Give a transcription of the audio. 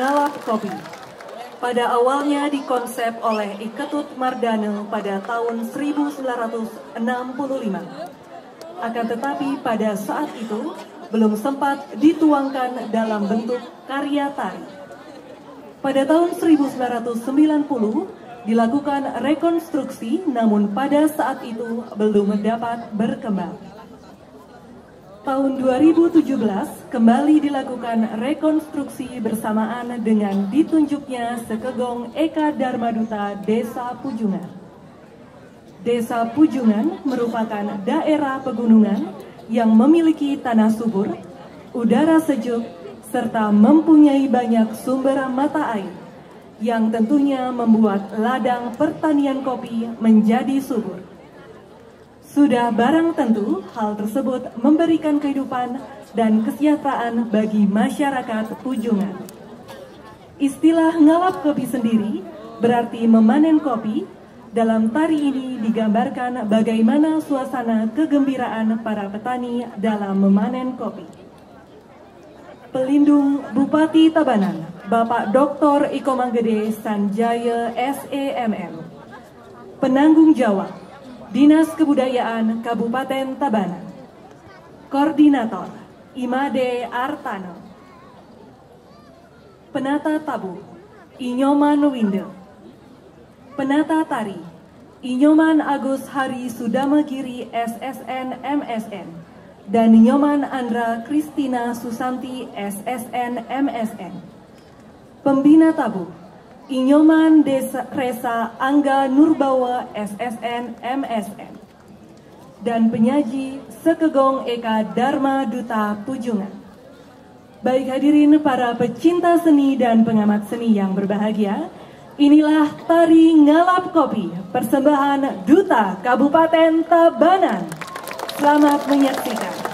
Ngalap Kopi. Pada awalnya dikonsep oleh I Ketut Mardane pada tahun 1965. Akan tetapi pada saat itu belum sempat dituangkan dalam bentuk karya tari. Pada tahun 1990 dilakukan rekonstruksi, namun pada saat itu belum dapat berkembang. Tahun 2017 kembali dilakukan rekonstruksi bersamaan dengan ditunjuknya Sekegong Eka Darmaduta Desa Pujungan. Desa Pujungan merupakan daerah pegunungan yang memiliki tanah subur, udara sejuk, serta mempunyai banyak sumber mata air yang tentunya membuat ladang pertanian kopi menjadi subur. Sudah barang tentu hal tersebut memberikan kehidupan dan kesejahteraan bagi masyarakat Pujungan. Istilah ngalap kopi sendiri berarti memanen kopi. Dalam tari ini digambarkan bagaimana suasana kegembiraan para petani dalam memanen kopi. Pelindung Bupati Tabanan, Bapak Dr. Iko Manggede Sanjaya SEMM. Penanggung jawab Dinas Kebudayaan Kabupaten Tabanan. Koordinator Imade Artano. Penata tabu Inyoman Winde. Penata tari Inyoman Agus Hari Sudamagiri SSN MSN dan Inyoman Andra Kristina Susanti SSN MSN. Pembina tabu Inyoman Resa Angga Nurbawa SSN MSN. Dan penyaji Sekegong Eka Dharma Duta Pujungan. Baik hadirin para pecinta seni dan pengamat seni yang berbahagia, inilah tari ngalap kopi persembahan Duta Kabupaten Tabanan. Selamat menyaksikan.